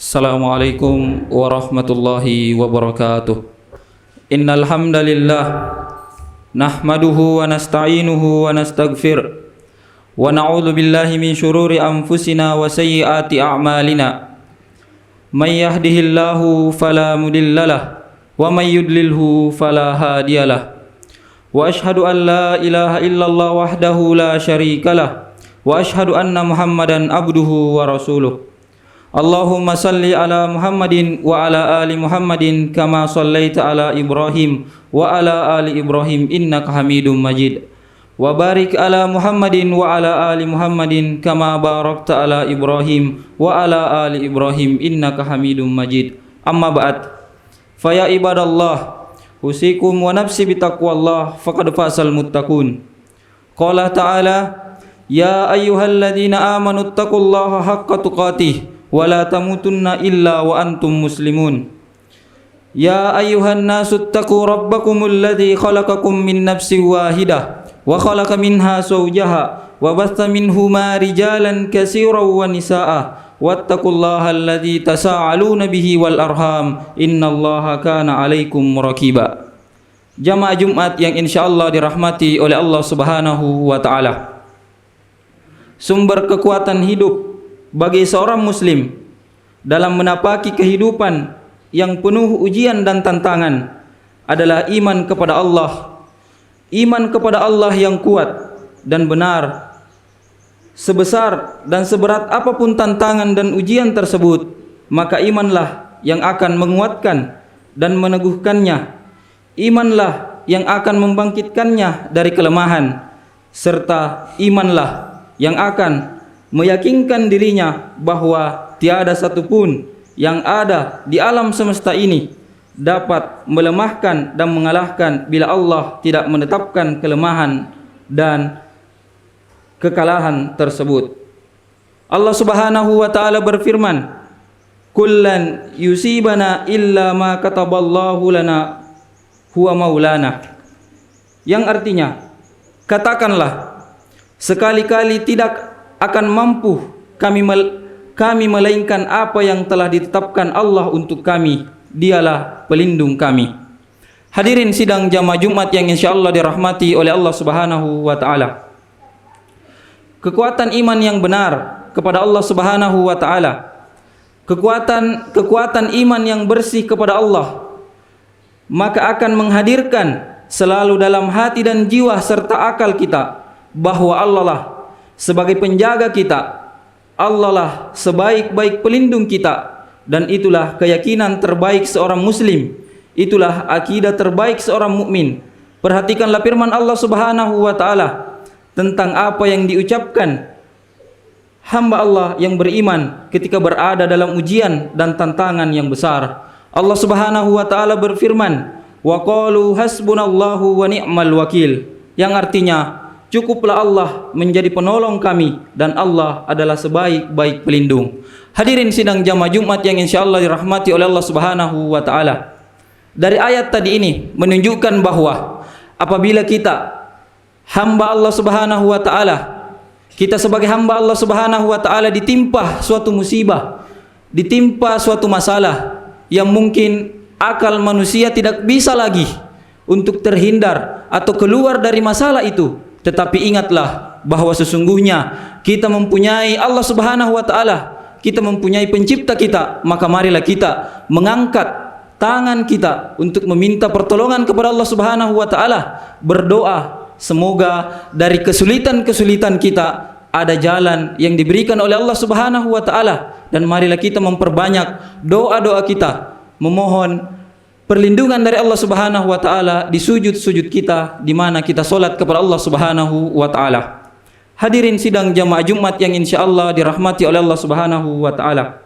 Assalamualaikum warahmatullahi wabarakatuh. Innal hamdalillah nahmaduhu wa nasta'inuhu wa nastaghfir wa na'udzu billahi min shururi anfusina wa sayyiati a'malina. May yahdihillahu fala mudhillalah wa may yudlilhu fala hadiyalah. Wa ashhadu an la ilaha illallah wahdahu la syarikalah wa ashhadu anna Muhammadan abduhu wa rasuluh. Allahumma salli ala Muhammadin wa ala ali Muhammadin kama sallaita ala Ibrahim wa ala ali Ibrahim innaka Hamidum Majid. Wa barik ala Muhammadin wa ala ali Muhammadin kama barakta ala Ibrahim wa ala ali Ibrahim innaka Hamidum Majid. Amma ba'd. Fa ya ibadallah, usikum wa nafsi bitaqwallah faqad fasal muttaqun. Qala ta'ala, ya ayyuhalladzina amanu taqullaha haqqa tuqatih wa la tamutunna illa wa antum muslimun. Ya ayyuhan nasu taqu rabbakumul ladzi khalaqakum min nafsin wahidah wa khalaqa minha zawjaha wa batha minhuma rijalan katsiran wa nisaa wattaqullaha alladzi tasaaluna bihi wal arham innallaha kana 'alaikum raqiba. Jamaah Jumat yang insyaallah dirahmati oleh Allah Subhanahu wa taala. Sumber kekuatan hidup bagi seorang muslim dalam menapaki kehidupan yang penuh ujian dan tantangan adalah iman kepada Allah. Iman kepada Allah yang kuat dan benar. Sebesar dan seberat apapun tantangan dan ujian tersebut, maka imanlah yang akan menguatkan dan meneguhkannya. Imanlah yang akan membangkitkannya dari kelemahan, serta imanlah yang akan meyakinkan dirinya bahwa tiada satupun yang ada di alam semesta ini dapat melemahkan dan mengalahkan bila Allah tidak menetapkan kelemahan dan kekalahan tersebut. Allah Subhanahu wa taala berfirman, "Kullan yusibana illa ma kataballahu lana huwa maulana." Yang artinya, katakanlah, sekali-kali tidak akan mampu kami melainkan apa yang telah ditetapkan Allah untuk kami. Dialah pelindung kami. Hadirin sidang jamaah Jumat yang insyaallah dirahmati oleh Allah Subhanahu wa taala. Kekuatan iman yang benar kepada Allah Subhanahu wa taala, kekuatan iman yang bersih kepada Allah, maka akan menghadirkan selalu dalam hati dan jiwa serta akal kita bahwa Allah lah sebagai penjaga kita, Allah lah sebaik-baik pelindung kita, dan itulah keyakinan terbaik seorang muslim, itulah akidah terbaik seorang mukmin. Perhatikanlah firman Allah Subhanahu wa taala tentang apa yang diucapkan hamba Allah yang beriman ketika berada dalam ujian dan tantangan yang besar. Allah Subhanahu wa taala berfirman, "Wa qalu hasbunallahu wa ni'mal wakil," yang artinya, cukuplah Allah menjadi penolong kami dan Allah adalah sebaik-baik pelindung. Hadirin sidang jamaah Jumat yang insyaallah dirahmati oleh Allah Subhanahu wa taala. Dari ayat tadi ini menunjukkan bahwa apabila kita hamba Allah Subhanahu wa taala, kita sebagai hamba Allah Subhanahu wa taala ditimpa suatu musibah, ditimpa suatu masalah yang mungkin akal manusia tidak bisa lagi untuk terhindar atau keluar dari masalah itu. Tetapi ingatlah bahwa sesungguhnya kita mempunyai Allah Subhanahu wa taala, kita mempunyai pencipta kita, maka marilah kita mengangkat tangan kita untuk meminta pertolongan kepada Allah Subhanahu wa taala, berdoa semoga dari kesulitan-kesulitan kita ada jalan yang diberikan oleh Allah Subhanahu wa taala, dan marilah kita memperbanyak doa-doa kita memohon perlindungan dari Allah Subhanahu wa taala di sujud-sujud kita di mana kita salat kepada Allah Subhanahu wa taala. Hadirin sidang jamaah Jumat yang insyaallah dirahmati oleh Allah Subhanahu wa taala.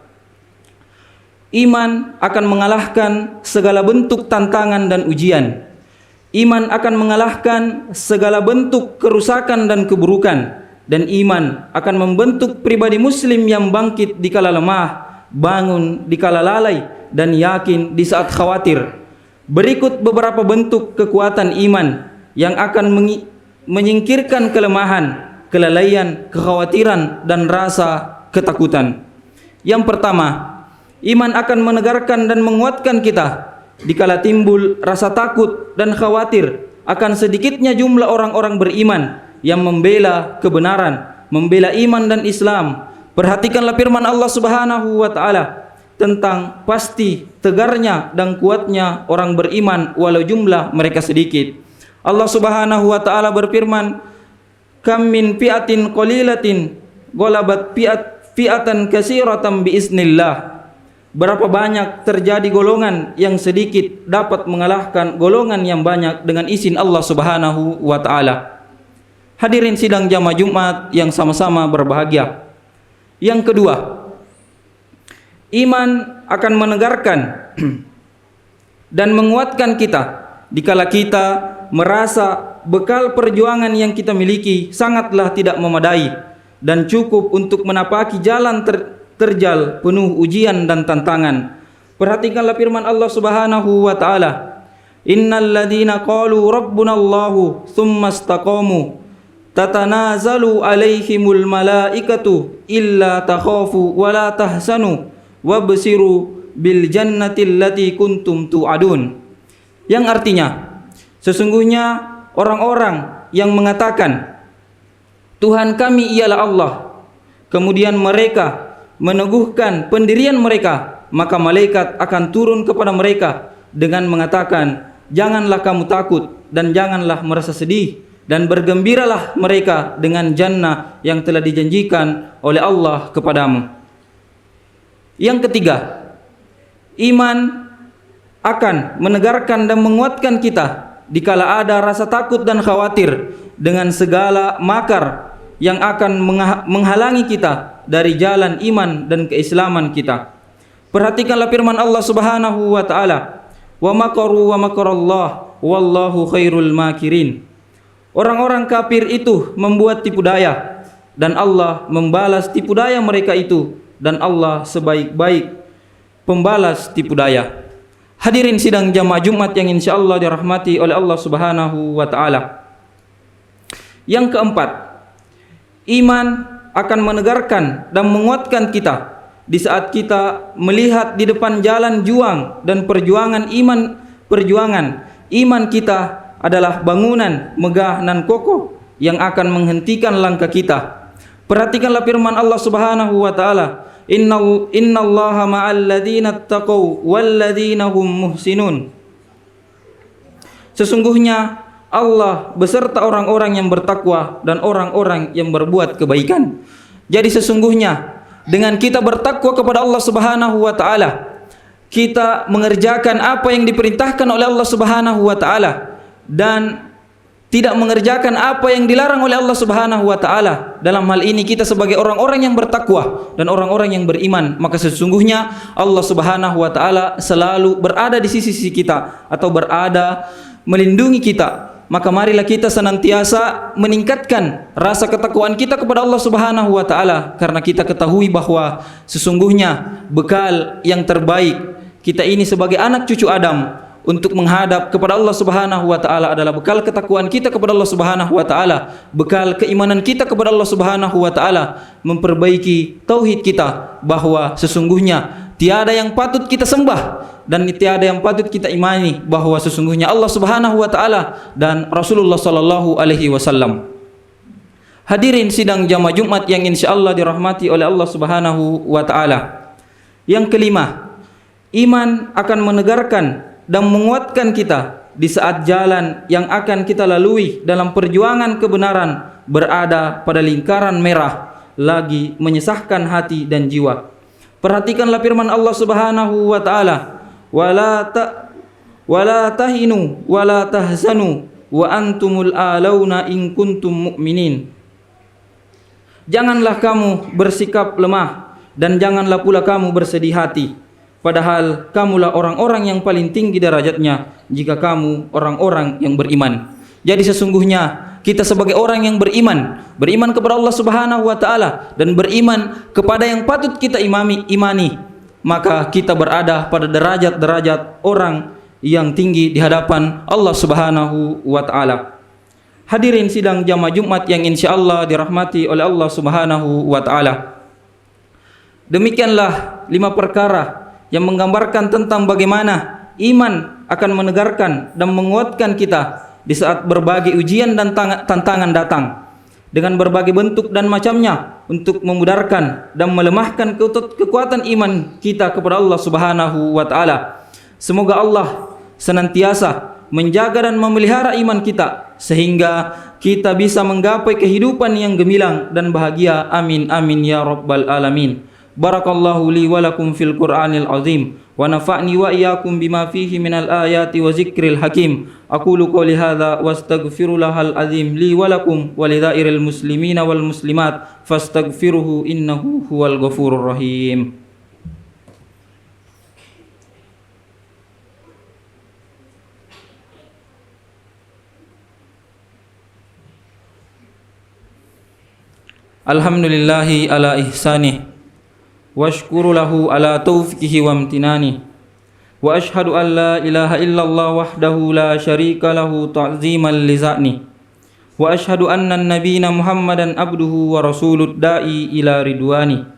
Iman akan mengalahkan segala bentuk tantangan dan ujian. Iman akan mengalahkan segala bentuk kerusakan dan keburukan, dan iman akan membentuk pribadi muslim yang bangkit di kala lemah, bangun di kala lalai, dan yakin di saat khawatir. Berikut beberapa bentuk kekuatan iman yang akan menyingkirkan kelemahan, kelalaian, kekhawatiran, dan rasa ketakutan. Yang pertama, Iman akan menegarkan dan menguatkan kita dikala timbul rasa takut dan khawatir akan sedikitnya jumlah orang-orang beriman yang membela kebenaran, membela iman dan Islam. Perhatikanlah firman Allah Subhanahu wa taala tentang pasti tegarnya dan kuatnya orang beriman walau jumlah mereka sedikit. Allah Subhanahu wa taala berfirman, "Kam min fi'atin qalilatin ghalabat fi'atan katsiratan biiznillah." Berapa banyak terjadi golongan yang sedikit dapat mengalahkan golongan yang banyak dengan izin Allah Subhanahu wa taala. Hadirin sidang jamaah Jumat yang sama-sama berbahagia. Yang kedua, iman akan menegarkan dan menguatkan kita dikala kita merasa bekal perjuangan yang kita miliki sangatlah tidak memadai dan cukup untuk menapaki jalan terjal penuh ujian dan tantangan. Perhatikanlah firman Allah Subhanahu wa taala, "Innal ladzina qalu rabbunallahu tsumma istaqamu tatanazalu alaihimul malaikatu illa takhafu wa la tahzanu wabsiru bil jannati allati kuntum tu'adun." Yang artinya, sesungguhnya orang-orang yang mengatakan Tuhan kami ialah Allah, kemudian mereka meneguhkan pendirian mereka, maka malaikat akan turun kepada mereka dengan mengatakan, janganlah kamu takut dan janganlah merasa sedih, dan bergembiralah mereka dengan jannah yang telah dijanjikan oleh Allah kepadamu. Yang ketiga, iman akan menegarkan dan menguatkan kita dikala ada rasa takut dan khawatir dengan segala makar yang akan menghalangi kita dari jalan iman dan keislaman kita. Perhatikanlah firman Allah Subhanahu wa taala, "Wa makaru wa makarallah wallahu khairul makirin." Orang-orang kafir itu membuat tipu daya dan Allah membalas tipu daya mereka itu, dan Allah sebaik-baik pembalas tipu daya. Hadirin sidang jamaah Jumat yang insyaallah dirahmati oleh Allah Subhanahu wa taala. Yang keempat, iman akan menegarkan dan menguatkan kita di saat kita melihat di depan jalan juang dan perjuangan iman kita adalah bangunan megah dan kokoh yang akan menghentikan langkah kita. Perhatikanlah firman Allah Subhanahu wa taala, "Innallaha ma'al ladzina taqaw wal ladzina hum muhsinun." Sesungguhnya Allah beserta orang-orang yang bertakwa dan orang-orang yang berbuat kebaikan. Jadi sesungguhnya dengan kita bertakwa kepada Allah Subhanahu wa taala, kita mengerjakan apa yang diperintahkan oleh Allah Subhanahu wa taala dan tidak mengerjakan apa yang dilarang oleh Allah Subhanahu wa taala. Dalam hal ini kita sebagai orang-orang yang bertakwa dan orang-orang yang beriman, maka sesungguhnya Allah Subhanahu wa taala selalu berada di sisi-sisi kita atau berada melindungi kita. Maka marilah kita senantiasa meningkatkan rasa ketakwaan kita kepada Allah Subhanahu wa taala, karena kita ketahui bahwa sesungguhnya bekal yang terbaik kita ini sebagai anak cucu Adam untuk menghadap kepada Allah Subhanahu wa taala adalah bekal ketakwaan kita kepada Allah Subhanahu wa taala, bekal keimanan kita kepada Allah Subhanahu wa taala, memperbaiki tauhid kita bahwa sesungguhnya tiada yang patut kita sembah dan tiada yang patut kita imani bahwa sesungguhnya Allah Subhanahu wa taala dan Rasulullah sallallahu alaihi wasallam. Hadirin sidang jamaah Jumat yang insyaallah dirahmati oleh Allah Subhanahu wa taala. Yang kelima, iman akan menegarkan dan menguatkan kita di saat jalan yang akan kita lalui dalam perjuangan kebenaran berada pada lingkaran merah lagi menyesahkan hati dan jiwa. Perhatikanlah firman Allah Subhanahu wa taala, wala tahinu wala tahzanu wa antumul alauna in kuntum mu'minin. Janganlah kamu bersikap lemah dan janganlah pula kamu bersedih hati, padahal kamulah orang-orang yang paling tinggi derajatnya jika kamu orang-orang yang beriman. Jadi sesungguhnya kita sebagai orang yang beriman kepada Allah Subhanahu wa taala dan beriman kepada yang patut kita imani, maka kita berada pada derajat-derajat orang yang tinggi di hadapan Allah Subhanahu wa taala. Hadirin sidang jamaah Jumat yang insyaallah dirahmati oleh Allah Subhanahu wa taala. Demikianlah 5 perkara yang menggambarkan tentang bagaimana iman akan menegarkan dan menguatkan kita di saat berbagai ujian dan tantangan datang dengan berbagai bentuk dan macamnya untuk memudarkan dan melemahkan kekuatan iman kita kepada Allah Subhanahu wa taala. Semoga Allah senantiasa menjaga dan memelihara iman kita sehingga kita bisa menggapai kehidupan yang gemilang dan bahagia. Amin amin ya rabbal alamin. Barakallahu li wa lakum fil Qur'anil azim wa nafa'ni wa iyyakum bima fihi minal ayati wa zikril hakim. Aqulu qouli hadza wastaghfirullahal azim li wa lakum wa lidha'iril muslimina wal muslimat fastaghfiruhu innahu huwal ghafurur rahim. Alhamdulillahi ala ihsanih wa ashkuru lahu ala taufiqihi wa amtinani wa ashhadu an la ilaha illallah wahdahu la syarika lahu ta'ziman li za'ni wa ashhadu anna nabiyana Muhammadan abduhu wa rasulud da'i ila ridwani.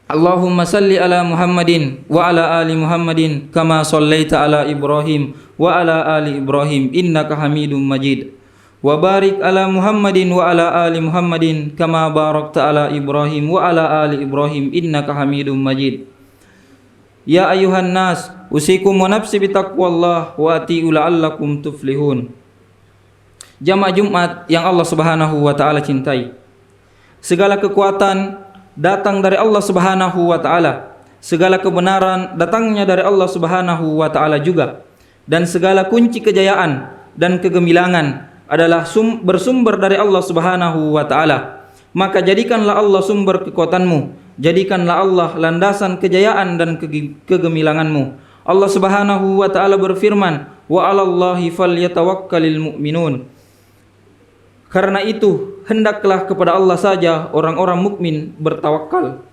Allahumma salli ala Muhammadin wa ala ali Muhammadin kama sallaita ala Ibrahim wa ala ali Ibrahim innaka Hamidum Majid. Wa barik ala Muhammadin wa ala ali Muhammadin kama barakta ala Ibrahim wa ala ali Ibrahim innaka Hamidum Majid. Ya ayuhan nas, usikum wa nafsi bitaqwallah wa ati'u la'allakum tuflihun. Jamaah Jumat yang Allah Subhanahu wa taala cintai. Segala kekuatan datang dari Allah Subhanahu wa taala. Segala kebenaran datangnya dari Allah Subhanahu wa taala juga. Dan segala kunci kejayaan dan kegemilangan adalah bersumber dari Allah Subhanahu wa taala. Maka jadikanlah Allah sumber kekuatanmu, jadikanlah Allah landasan kejayaan dan kegemilanganmu. Allah Subhanahu wa taala berfirman, "Wa 'alallahi falyatawakkalul mu'minun." Karena itu, hendaklah kepada Allah saja orang-orang mukmin bertawakal.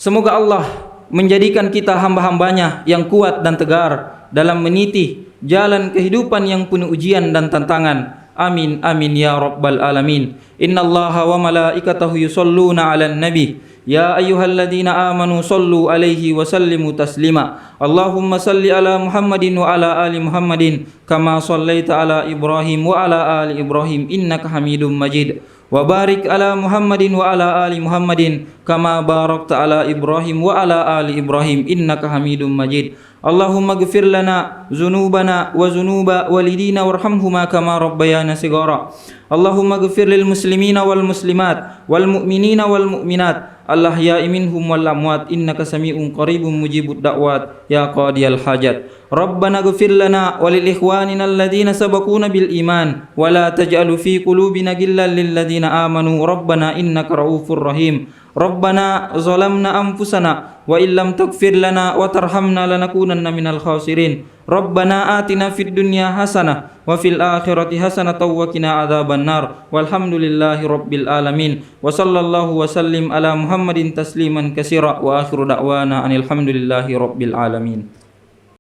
Semoga Allah menjadikan kita hamba-hambanya yang kuat dan tegar dalam meniti jalan kehidupan yang penuh ujian dan tantangan. Amin amin ya rabbal alamin. Innallaha wa malaikatahu yusholluna 'alan nabi ya ayyuhalladzina amanu shollu 'alaihi wa sallimu taslima. Allahumma salli ala Muhammadin wa ala ali Muhammadin kama shallaita ala Ibrahim wa ala ali Ibrahim innaka Hamidum Majid. Wa barik ala Muhammadin wa ala ali Muhammadin kama barakta ala Ibrahim wa ala ali Ibrahim innaka Hamidum Majid. Allahumma ghfir lana dzunubana wa dzunuba walidina warhamhuma kama rabbayana shighara. Allahumma ghfir lil muslimina wal muslimat wal mu'minina wal mu'minat al-ahya'i minhum wal amwat innaka sami'un qaribun mujibud da'wat ya qadiyal hajat. Rabbana ghfir lana wa lil ikhwanina alladhina sabaquna bil iman wa la taj'al fi qulubina ghillan lil ladzina amanu rabbana innaka ra'ufur rahim. Rabbana zalamna anfusana wa illam taghfir lana wa tarhamna lanakunanna minal khasirin. Rabbana atina fid dunya hasanah wa fil akhirati hasanah wa qina adzabannar. Walhamdulillahi rabbil alamin. Wa sallallahu wa sallim ala Muhammadin tasliman katsira wa akhiru da'wana anil hamdulillahi rabbil alamin.